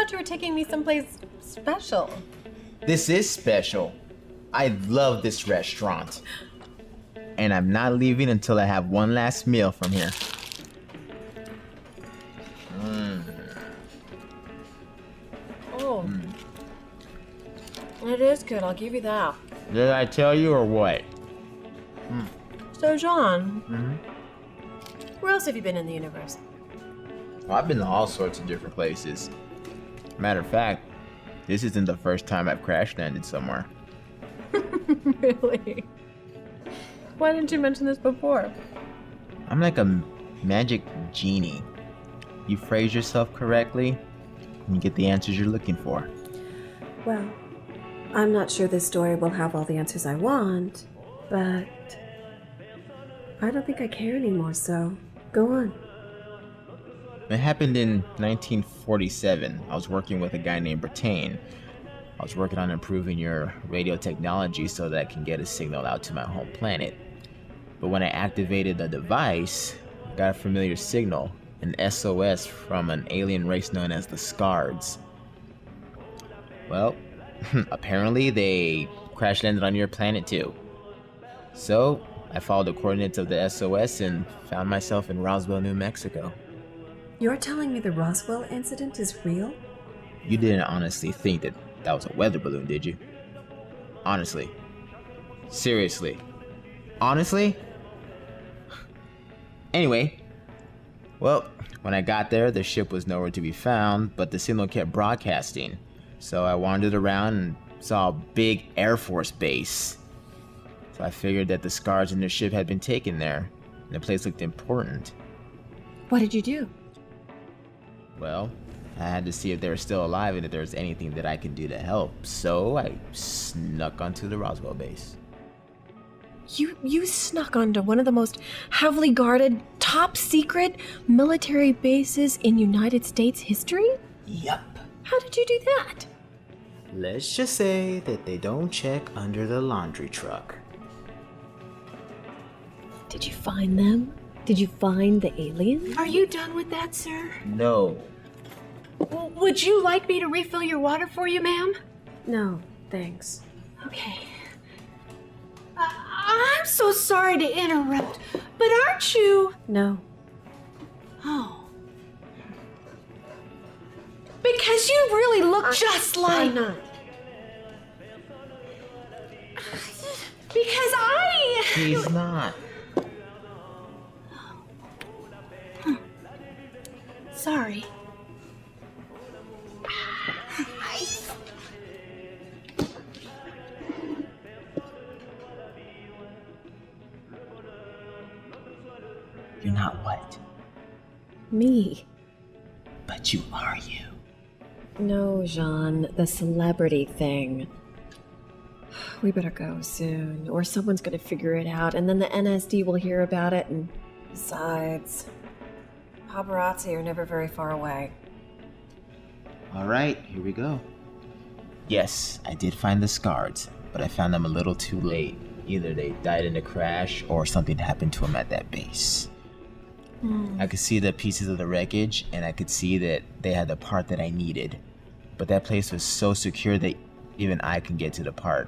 thought you were taking me someplace special. This is special. I love this restaurant. And I'm not leaving until I have one last meal from here. Oh. It is good, I'll give you that. Did I tell you or what? So, Zhon, where else have you been in the universe? Well, I've been to all sorts of different places. Matter of fact, this isn't the first time I've crash landed somewhere. Really? Why didn't you mention this before? I'm like a magic genie. You phrase yourself correctly, and you get the answers you're looking for. Well, I'm not sure this story will have all the answers I want, but I don't think I care anymore, so go on. It happened in 1947. I was working with a guy named Brattain. I was working on improving your radio technology so that I can get a signal out to my home planet. But when I activated the device, I got a familiar signal, an SOS from an alien race known as the Scards. Well, apparently they crash landed on your planet too. So I followed the coordinates of the SOS and found myself in Roswell, New Mexico. You're telling me the Roswell incident is real? You didn't honestly think that was a weather balloon, did you? Honestly. Seriously. Honestly? Anyway, well, when I got there, the ship was nowhere to be found, but the signal kept broadcasting. So I wandered around and saw a big Air Force base. So I figured that the Scars in their ship had been taken there, and the place looked important. What did you do? Well, I had to see if they were still alive and if there was anything that I could do to help. So I snuck onto the Roswell base. You snuck onto one of the most heavily guarded, top secret military bases in United States history? Yup. How did you do that? Let's just say that they don't check under the laundry truck. Did you find them? Did you find the aliens? Are you done with that, sir? No. Would you like me to refill your water for you, ma'am? No, thanks. Okay. I'm so sorry to interrupt, but aren't you... No. Oh. Because you really look just like... I'm not. Because I... He's not. Sorry. You're not what? Me. But you are you. No, Zhon, the celebrity thing. We better go soon, or someone's gonna figure it out, and then the NSD will hear about it, and besides, paparazzi are never very far away. Alright, here we go. Yes, I did find the Scards, but I found them a little too late. Either they died in a crash, or something happened to them at that base. I could see the pieces of the wreckage, and I could see that they had the part that I needed. But that place was so secure that even I can get to the part.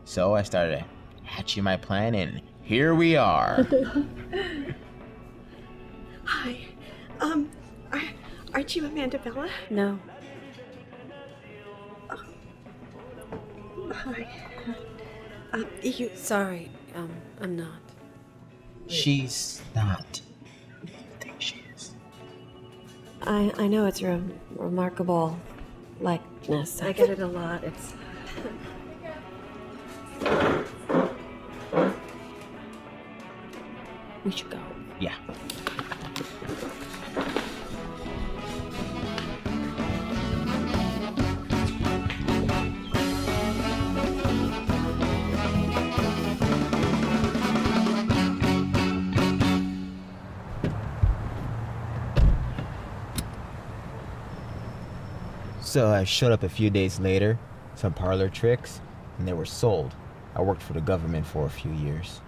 So I started hatching my plan, and here we are. Hi. Aren't you Amanda Bella? No. Hi. Sorry, I'm not. She's not. I think she is. I know it's a remarkable likeness. I get it a lot. It's... We should go. Yeah. So I showed up a few days later, some parlor tricks, and they were sold. I worked for the government for a few years.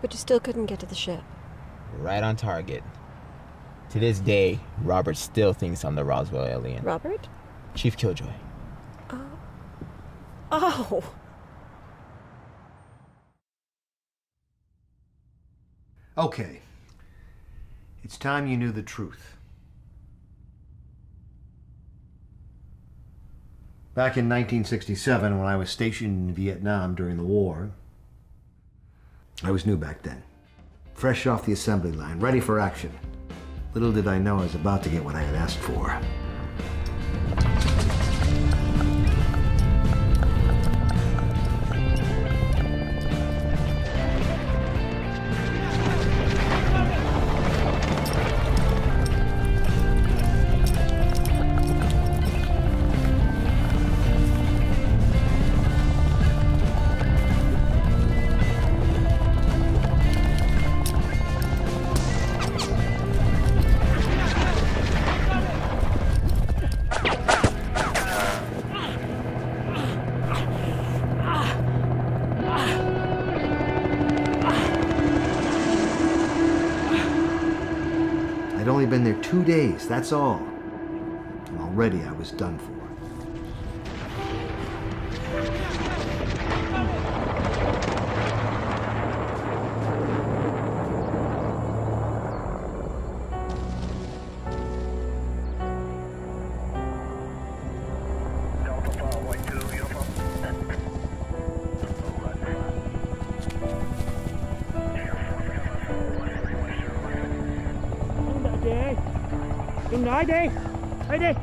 But you still couldn't get to the ship. Right on target. To this day, Robert still thinks I'm the Roswell alien. Robert? Chief Killjoy. Oh! Okay. It's time you knew the truth. Back in 1967, when I was stationed in Vietnam during the war, I was new back then. Fresh off the assembly line, ready for action. Little did I know I was about to get what I had asked for. I'd only been there 2 days, that's all. And already I was done for. Đừng nói đi. Đi đi.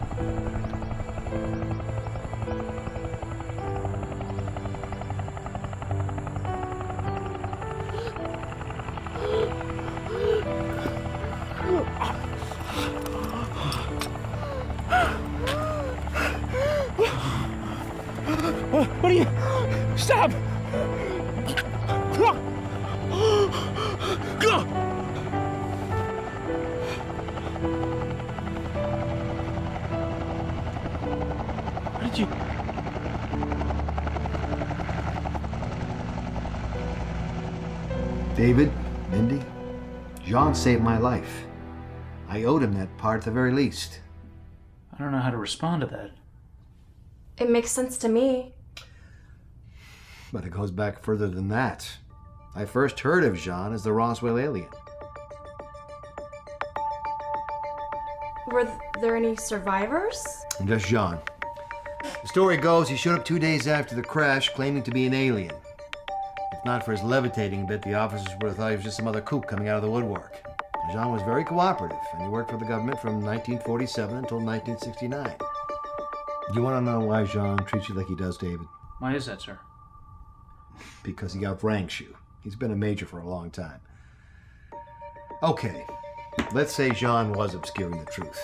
What are you? Stop! Go! What did you... David, Mindy, Zhon saved my life. I owed him that part at the very least. I don't know how to respond to that. It makes sense to me. But it goes back further than that. I first heard of Zhon as the Roswell alien. Were there any survivors? And just Zhon. The story goes he showed up 2 days after the crash claiming to be an alien. If not for his levitating a bit, the officers would have thought he was just some other kook coming out of the woodwork. Zhon was very cooperative, and he worked for the government from 1947 until 1969. You want to know why Zhon treats you like he does, David? Why is that, sir? Because he outranks you. He's been a major for a long time. Okay, let's say Zhon was obscuring the truth.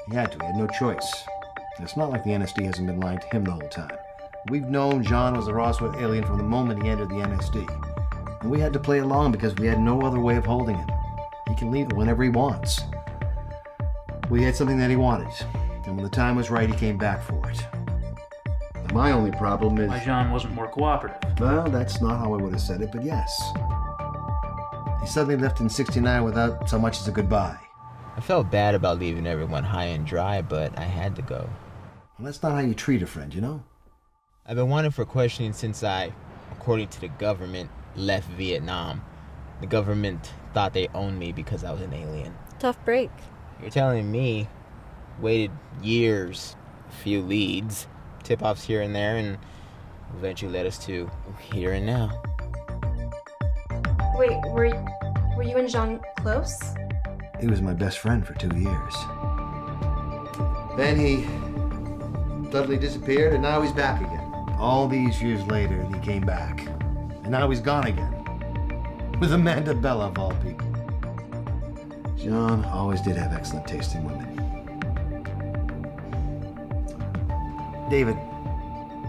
He had to, he had no choice. It's not like the NSD hasn't been lying to him the whole time. We've known Zhon was a Roswell alien from the moment he entered the NSD. And we had to play along because we had no other way of holding him. He can leave whenever he wants. We had something that he wanted, and when the time was right, he came back for it. Now, my only problem is... Why Zhon wasn't more cooperative. Well, that's not how I would have said it, but yes. He suddenly left in '69 without so much as a goodbye. I felt bad about leaving everyone high and dry, but I had to go. Well, that's not how you treat a friend, you know? I've been wanted for questioning since I, according to the government, left Vietnam. The government thought they owned me because I was an alien. Tough break. You're telling me, waited years, a few leads, tip-offs here and there, and eventually led us to here and now. Wait, were you and Zhon close? He was my best friend for 2 years. Then he suddenly disappeared, and now he's back again. All these years later, he came back. And now he's gone again. With Amanda Bella, of all people. Zhon always did have excellent taste in women. David,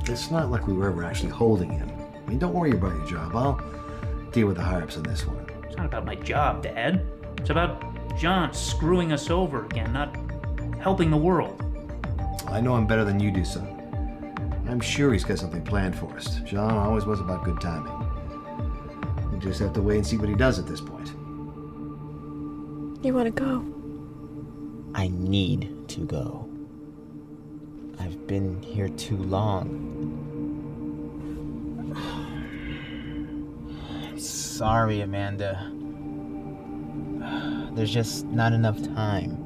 it's not like we were ever actually holding him. I mean, don't worry about your job. I'll deal with the higher-ups on this one. It's not about my job, Dad. It's about Zhon screwing us over again, not helping the world. I know him better than you do, son. I'm sure he's got something planned for us. Zhon always was about good timing. We just have to wait and see what he does at this point. You want to go? I need to go. I've been here too long. Sorry, Amanda. There's just not enough time.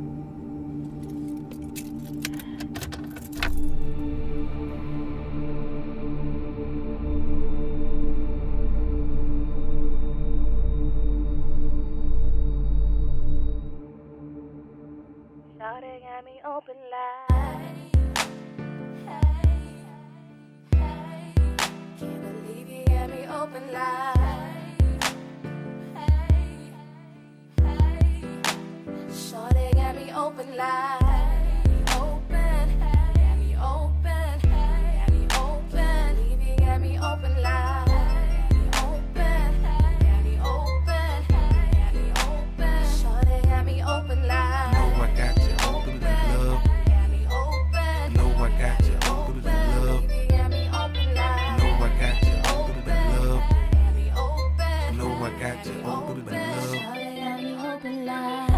Shawty got me open like. Can't believe you got me open like. Shawty got me open like. Open, got me open, got me open. Believe you got me open like. Open, got me open, got me open. Shawty got me open like. Know I got you open to love. Got me open. Know I got you open to love. Believe you got me open like. Know I got you open to love. Got me open. Know I got you open to love. Shawty got me open like.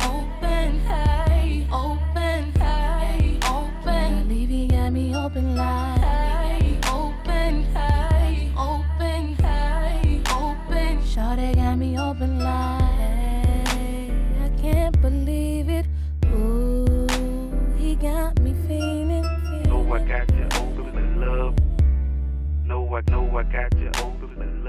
Open, hey, open, hey, open. Believe you got me open like. Open, hey, open, hey, open. Shawty got me open like. I can't believe it. Ooh, he got me feeling. Know I got you open to love. Know I got you open to love.